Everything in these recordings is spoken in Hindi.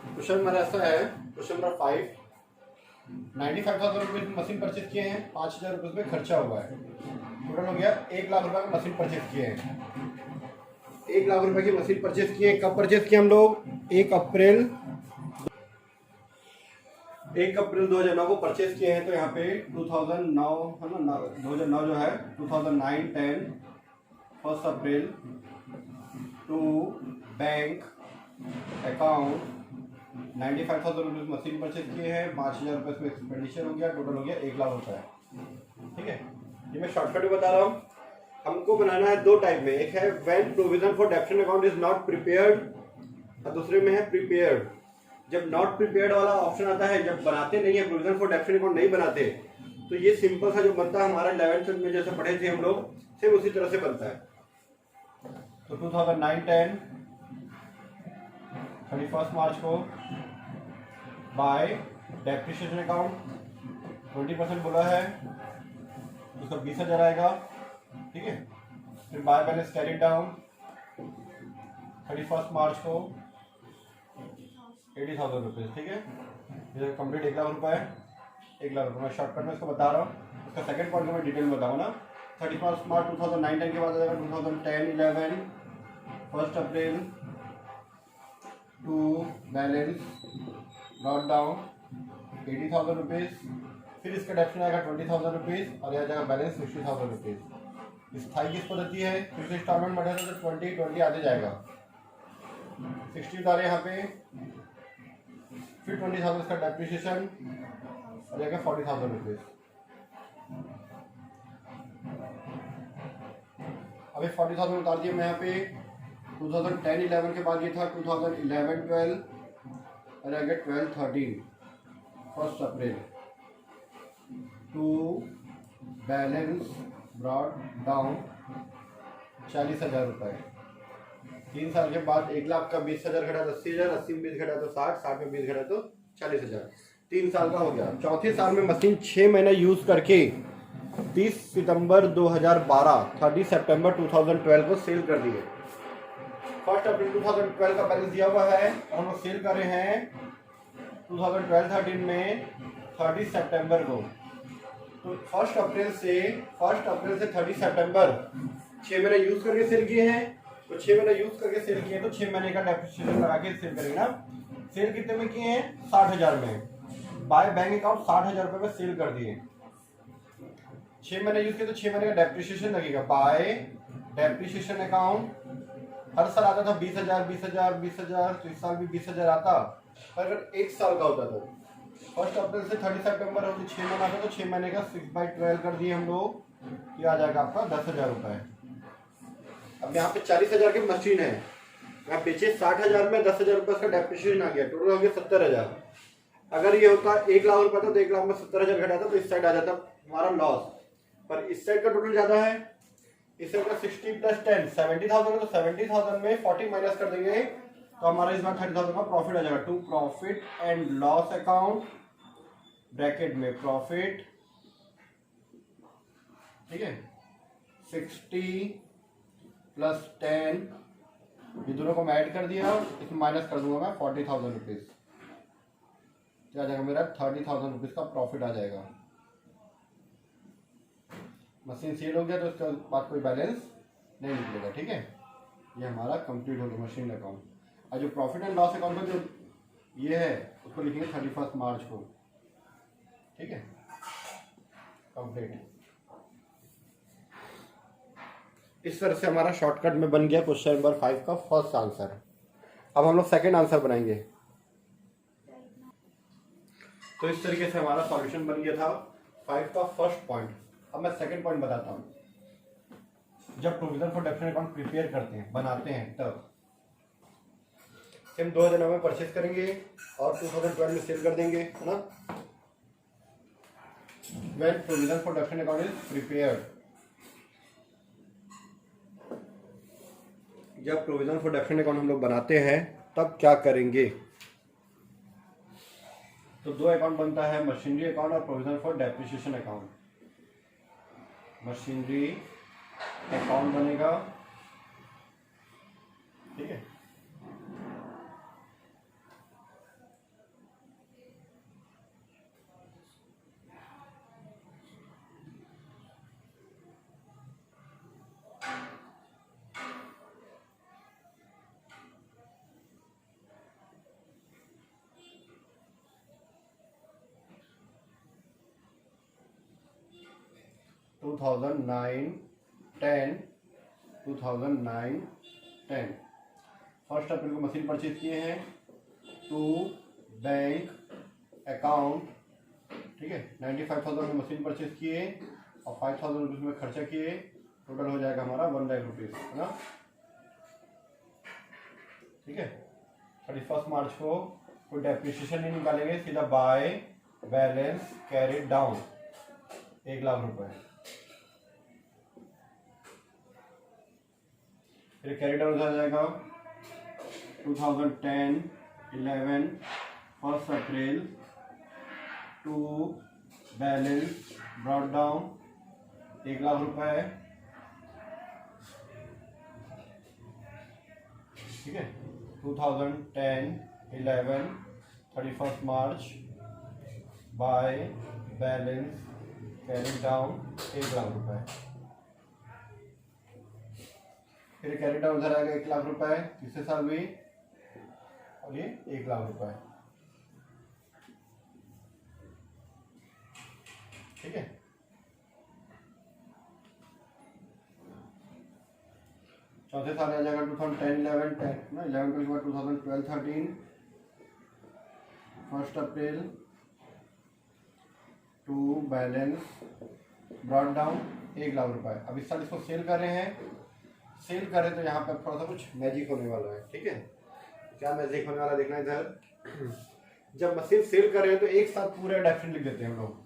क्वेश्चन हमारा ऐसा है, क्वेश्चन नंबर 5, 95,000 रुपये मशीन परचेज किए हैं, 5,000 रुपये उसमें खर्चा हुआ है, टोटल हो गया 1,00,000 रुपये का मशीन परचेज किए हैं। 1,00,000 रुपये की मशीन परचेज किए, कब परचेज किए हम लोग? 1 अप्रैल 2009 को परचेज किए हैं। तो यहाँ पे 2009 है ना, 2009 जो है 2009 10 1 अप्रैल टू बैंक अकाउंट 95,000 रुपये मशीन परचेज किए हैं, 5,000 रुपये इसमें एक्सपेंडिचर हो गया, टोटल हो गया 1,00,000 रुपये। ठीक है, ये मैं शॉर्टकट में बता रहा हूँ। हमको बनाना है दो टाइप में, एक है when provision for डेप्शन account is not prepared और दूसरे में है प्रिपेयर्ड। जब नॉट प्रिपेयर्ड वाला ऑप्शन आता है, जब बनाते नहीं है, प्रोविजन फॉर डेप्शन अकाउंट नहीं बनाते, तो ये सिंपल सा जो बनता है हमारा 11th में जैसे पढ़े थे हम लोग, सेम उसी तरह से बनता है। तो 2009-10 31 मार्च को बाय डेप्रिसिएशन अकाउंट 20% बोला है, उसका 20,000 आएगा। ठीक है, फिर बाय बैलेंस कैरी डाउन 31 मार्च को 80,000 रुपये। ठीक है, ये कंप्लीट 1,00,000 रुपये है। 1,00,000 रुपये मैं शॉर्टकट में इसको बता रहा हूँ, उसका सेकंड पॉइंट को मैं डिटेल में बताऊँ ना। 31 मार्च 2009-10 के बाद आ जाएगा 2010-11 1 April to balance not down 80,000 rupees, फिर इसका डेप्शन आएगा 20,000 रुपीज़ और यह जाएगा बैलेंस 60,000 रुपीज़। स्थायी किस पद्धति है, फिर से इंस्टॉलमेंट बढ़ेगा तो 20 आते जाएगा, 60 उतारे यहाँ पे, फिर 20,000 इसका डेप्रिसिएशन और जाएगा 40,000 रुपीज़। अभी 40,000 उतार दिए मैं यहाँ पे। 2010-11 के बाद ये था 2011-12 और आगे 12-13 1 April to balance brought down 40,000 रुपये। 3 साल के बाद 1,00,000 का 20,000 घटा तो 80,000, 80 में 20 घटा तो 60, 60 में 20 घटा तो 40,000। 3 साल का हो गया। चौथे साल में मशीन 6 महीना यूज करके 30 सितंबर 2012 30 सितंबर 2012 को सेल कर दिए। 1 अप्रैल 2012 का बैलेंस दिया हुआ है, हम लोग सेल कर रहे हैं 2012-13 में 30 सितंबर को। तो 1 अप्रैल से 30 सितंबर 6 महीने यूज करके सेल किए हैं। तो 6 महीने यूज करके सेल किए तो 6 महीने का डेप्रिसिएशन लगा के सेल करेंगे ना। सेल कितने में किए हैं? 60,000 में। बाय बैंक अकाउंट 60,000 रुपये में सेल कर दिए। 6 महीने यूज किए तो 6 महीने का डेप्रिसिएशन लगेगा। बाय डेप्रिसिएशन अकाउंट हर साल आता था 20,000 20,000 20,000, तो इस साल भी 20,000 आता। पर अगर 1 साल का होता तो 1 अप्रैल से 30 सितंबर हो तो 6 महीना आता, तो 6 महीने का 6/12 कर दिए हम लोग, ये आ जाएगा आपका 10,000 रुपये। अब यहाँ पे 40,000 की मशीन है, यहाँ पीछे 60,000 में 10,000 रुपये का डेप्रिसिएशन आ गया, टोटल हो गया 70,000। अगर ये होता 1,00,000 रुपये था तो 1,00,000 में 70,000 घटाता तो इस साइड आ जाता हमारा लॉस। पर इस साइड का टोटल ज्यादा है, इस साइड का 60 + 10 70,000 है, तो 70,000 में 40 माइनस कर देंगे तो हमारा इस बार 30,000 का प्रॉफिट आ जाएगा। To profit and loss account bracket में प्रॉफिट, ठीक है, 60 + 10, ये दोनों को मैं ऐड कर दिया, इसमें माइनस कर दूंगा मैं 40,000 रुपीज़, क्या आ जाएगा मेरा 30,000 रुपीज़ का प्रॉफिट आ जाएगा। मशीन सेल हो गया तो उसके बाद कोई बैलेंस नहीं निकलेगा। ठीक है, ये हमारा कंप्लीट हो गया मशीन अकाउंट। और जो प्रॉफिट एंड लॉस अकाउंट का जो ये है उसको लिखेंगे 31 मार्च को। ठीक है, कंप्लीट। इस तरह से हमारा शॉर्टकट में बन गया क्वेश्चन नंबर 5 का फर्स्ट आंसर। अब हम लोग सेकंड आंसर बनाएंगे। तो इस तरीके से हमारा सॉल्यूशन बन गया था 5 का फर्स्ट पॉइंट। अब मैं सेकंड पॉइंट बताता हूं। जब प्रोविजन फॉर डेप्शन अकाउंट प्रिपेयर करते हैं, बनाते हैं, तब हम 2009 में परचेज करेंगे और 2012 में सेल कर देंगे, है ना। When provision for डेप्शन account is prepared, जब प्रोविजन फॉर डेप्शन अकाउंट हम लोग बनाते हैं तब क्या करेंगे। तो 2 अकाउंट बनता है, मशीनरी अकाउंट और provision for depreciation account. Machinery account बनेगा, ठीक है, 2009-10 2009-10 फर्स्ट अप्रैल को मशीन परचेज किए हैं टू बैंक अकाउंट, ठीक है। 95,000 में मशीन परचेज किए और 5,000 रुपीज़ में खर्चा किए, टोटल हो जाएगा हमारा 1 लाख रुपीज़, है ना, ठीक है। 31 मार्च को कोई डेप्रिसिएशन नहीं निकालेंगे, सीधा by balance carried down 1 lakh रुपए। फिर कैरी डाउन हो जाएगा 2010-11 1 April to balance brought down 1 lakh रुपए, ठीक है। 2010-11 31 March by balance carry down 1 lakh रुपए। फिर कैरी डाउन उधर आएगा 1 लाख रुपए तीसरे साल भी, और ये 1 लाख रुपए, ठीक है। चौथे साल आ जाएगा 2010-11 ना, 11 के बाद 2012-13 1 April to balance brought down 1 lakh रुपए। अब इस साल इसको सेल कर रहे हैं, सेल करें तो यहाँ पर थोड़ा सा कुछ मैजिक होने वाला है, ठीक है। क्या मैजिक होने वाला देखना इधर। जब मशीन सेल कर रहे हैं तो एक साथ पूरे डेफिनेट लिख देते हैं हम लोग।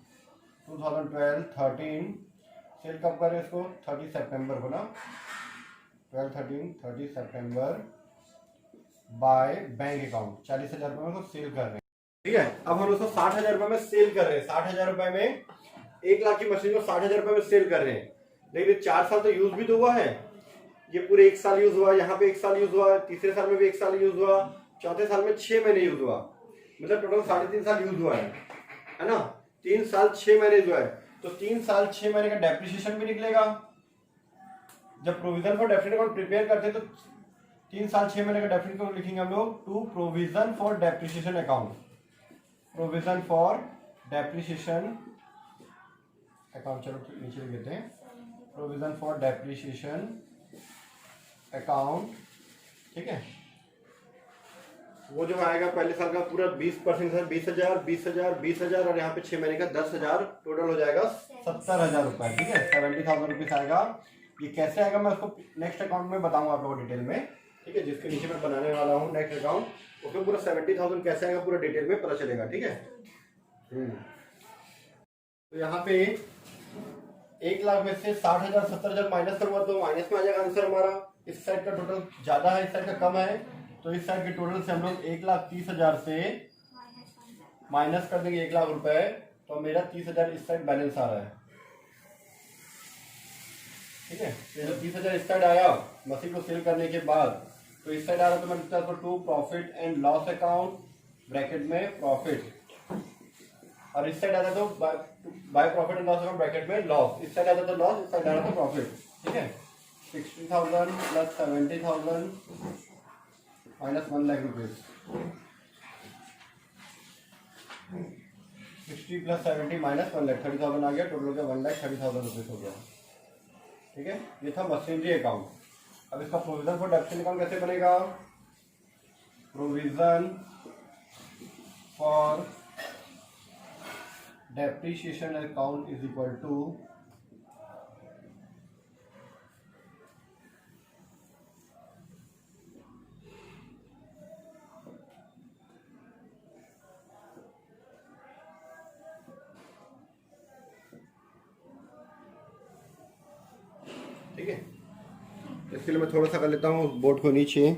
2012-13 सेल कब करें इसको, 30 सितंबर को ना, 30 सितंबर बाय बैंक अकाउंट 40,000 रुपये में सेल कर रहे हैं, ठीक है। अब हम उसको 60,000 रुपये में सेल कर रहे हैं, 60,000 रुपये में 1 लाख की मशीन को 60,000 रुपये में सेल कर रहे हैं। लेकिन 4 साल तो यूज भी तो हुआ है, ये पूरे 1 साल यूज हुआ, यहाँ पे 1 साल यूज हुआ, तीसरे साल में भी 1 साल यूज हुआ, चौथे साल में 6 महीने यूज हुआ, मतलब टोटल 3.5 साल यूज हुआ है ना। 3 साल 6 महीने यूज हुआ है, तो 3 साल 6 महीने का डेप्रिसिएशन भी निकलेगा। जब provision for definite account prepare करते हैं तो 3 साल 6 महीने का डेफिनेट अकाउंट लिखेंगे हम लोग, to provision for depreciation account, provision for depreciation account, चलो नीचे लिख देते हैं, प्रोविजन फॉर डेप्रिसिएशन अकाउंट, ठीक है। वो जो आएगा पहले साल का पूरा 20% 20,000 20,000 20,000 और यहाँ पे 6 महीने का 10,000, टोटल हो जाएगा 70,000 रुपए, ठीक है। 70,000 रुपीज आएगा। ये कैसे आएगा मैं उसको नेक्स्ट अकाउंट में बताऊंगा आप लोगों को डिटेल में, ठीक है। जिसके नीचे मैं बनाने वाला हूँ नेक्स्ट अकाउंट, उसमें पूरा 70,000 कैसे आएगा पूरा डिटेल में पता चलेगा, ठीक है। तो यहाँ पे 1 लाख में से 60,000 70,000 माइनस करूंगा तो माइनस में आ जाएगा आंसर हमारा। इस साइड का टोटल ज्यादा है, इस साइड का कम है, तो इस साइड के टोटल से हम लोग 1,30,000 से माइनस कर देंगे 1 लाख रुपए, तो मेरा 30,000 इस साइड बैलेंस आ रहा है, ठीक है। तो 30,000 इस साइड आया मशीन को सेल करने के बाद, तो इस साइड आ रहा तो मैं लिखता हूँ to profit and loss account bracket में प्रॉफिट, और इस साइड आता तो by profit and loss account bracket में लॉस, इस साइड आता तो लॉस, इस साइड आ रहा तो प्रॉफिट, ठीक है। 60,000 plus 70,000 minus 1 lakh rupees, 60 plus 70 minus 1 lakh 30,000 आ गया, टोटल हो गया 1,30,000 रुपीज हो गया, ठीक है। ये था मशीनरी अकाउंट। अब इसका प्रोविजन फॉर डेप्रिसिएशन अकाउंट कैसे बनेगा, provision for depreciation account is equal to ठीक है। इसके लिए मैं थोड़ा सा कर लेता हूँ बोर्ड को नीचे,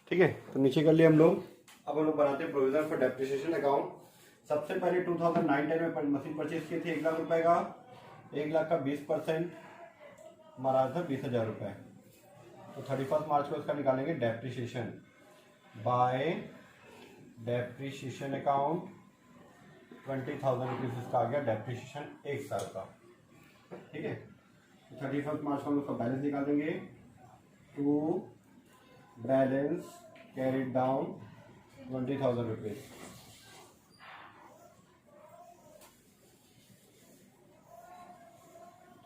ठीक है। तो नीचे कर लिए हम लोग। अब हम लोग बनाते हैं प्रोविजन फॉर डेप्रिसिएशन अकाउंट। सबसे पहले 2009-10 में मशीन परचेज किए थे 1 लाख रुपए का, 1 लाख का 20% हमारा था 20,000 रुपये। तो 31 मार्च को इसका निकालेंगे depreciation bye depreciation account 20,000 rupees इसका आ गया डेप्रिसिएशन 1 साल का, ठीक है। 31 मार्च को हम उसका बैलेंस निकाल देंगे, to balance carried down 20,000 rupees.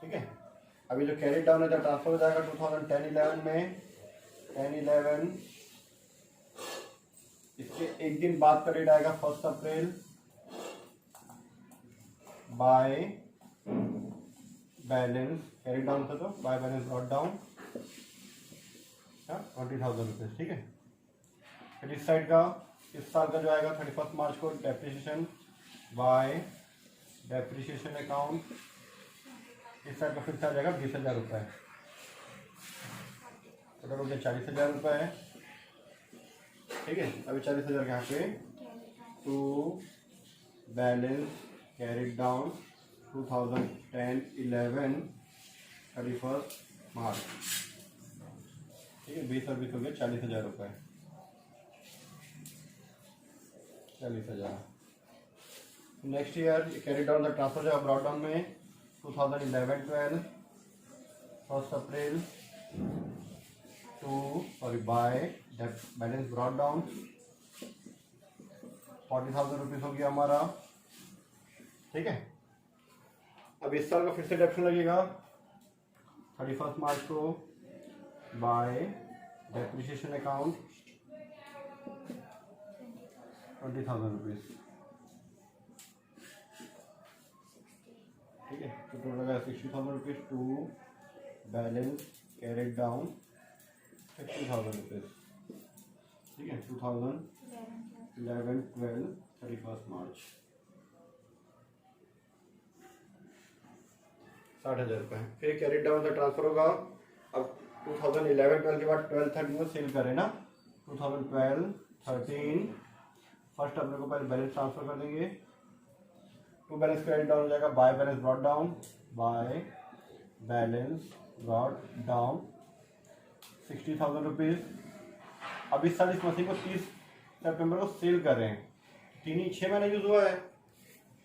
ठीक है, अभी जो कैरी डाउन है तो ट्रांसफर हो जाएगा 2010-11 में। 10-11 इसके एक दिन बाद का डेट आएगा 1 अप्रैल बाय बैलेंस कैरी डाउन था तो by balance brought down 20,000 rupees. ठीक है, फिर इस साइड का इस साल का जो आएगा 31 मार्च को डेप्रिसिएशन बाय डेप्रिसिएशन अकाउंट, इस साइड का फिर से आ जाएगा 20,000 रुपये, टोटल हो गया 40,000 रुपये है। ठीक है, अभी 40,000 यहाँ पे टू बैलेंस कैरिड डाउन 2010-11 31 मार्च। ठीक है, 20 और 20 हो गया 40,000 रुपये, 40,000। Next year carry down the transfer जाएगा ब्रॉड डाउन में 2011-12 1 April to by balance brought down 40,000 rupees हो गया हमारा। ठीक है, अब इस साल का फिर से डेप्शन लगेगा 31 मार्च को बाय डेप्रिसिएशन अकाउंट 20,000 रुपीज। ठीक है, तो टोटल लगा 60,000 rupees to balance carried down 60,000 rupees. ठीक है, 2011-12 31 मार्च 60,000 रुपये। फिर कैरिड डाउन का ट्रांसफर होगा अब 2011-12 के बाद 12-13 में सेल करें ना, 2012-13 फर्स्ट अपने को पहले बैलेंस ट्रांसफर कर देंगे। टू बैलेंस कैरिड डाउन हो जाएगा by balance brought down by balance brought down 60,000 rupees. अब इस साल इस मशीन को 30 सितंबर को सेल कर रहे हैं, 6 महीने यूज हुआ है,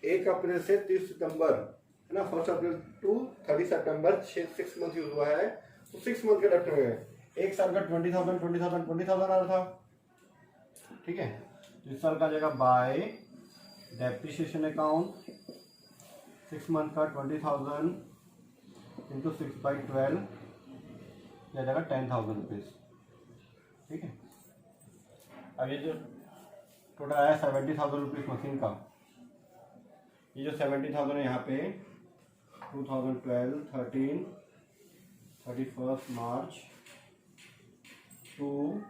1 अप्रैल से 30 सितंबर है ना, 1 April to 30 September 6 month use हुआ है, तो 6 मंथ के डेप्ट हो गए। एक साल का 20,000 आ रहा था। ठीक है, इस साल का जाएगा बाय डेप्रिसिएशन अकाउंट 6 मंथ का 20,000 इंटू 6/12 यह जाएगा 10,000 रुपीज। ठीक है, अब ये जो टोटल आया 70,000 रुपीज मशीन का, ये जो 70,000 है यहाँ पे 2012-13 31 मार्च टू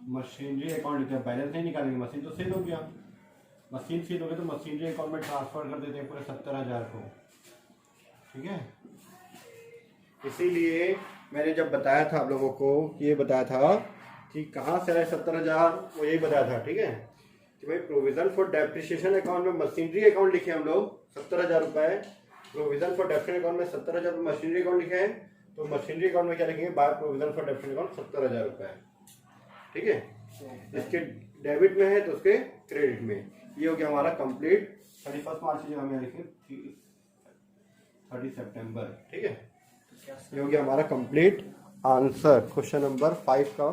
मशीनरी अकाउंट लिखते हैं, बैलेंस नहीं निकालेंगे, मशीन तो सेल हो गया, मशीन सेल हो गई तो मशीनरी अकाउंट में ट्रांसफर कर देते हैं पूरे 70,000 को। ठीक है, इसीलिए मैंने जब बताया था आप लोगों को कि ये बताया था कि कहाँ से आए 70,000, वो यही बताया था। ठीक है, कि भाई प्रोविजन फॉर डेप्रिसिएशन अकाउंट में मशीनरी अकाउंट लिखे हम लोग 70,000 रुपये, प्रोविजन फॉर डेप्रिसिएशन अकाउंट में 70,000 मशीनरी अकाउंट लिखे हैं, तो मशीनरी अकाउंट में क्या लिखेंगे by provision for depreciation account 70,000 रुपये। ठीक है, इसके डेबिट में है तो उसके क्रेडिट में। ये हो गया हमारा कंप्लीट 31 मार्च की हमें लिखे 30 सितंबर। ठीक है, ये हो गया हमारा कंप्लीट आंसर क्वेश्चन नंबर 5 का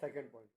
सेकंड पॉइंट।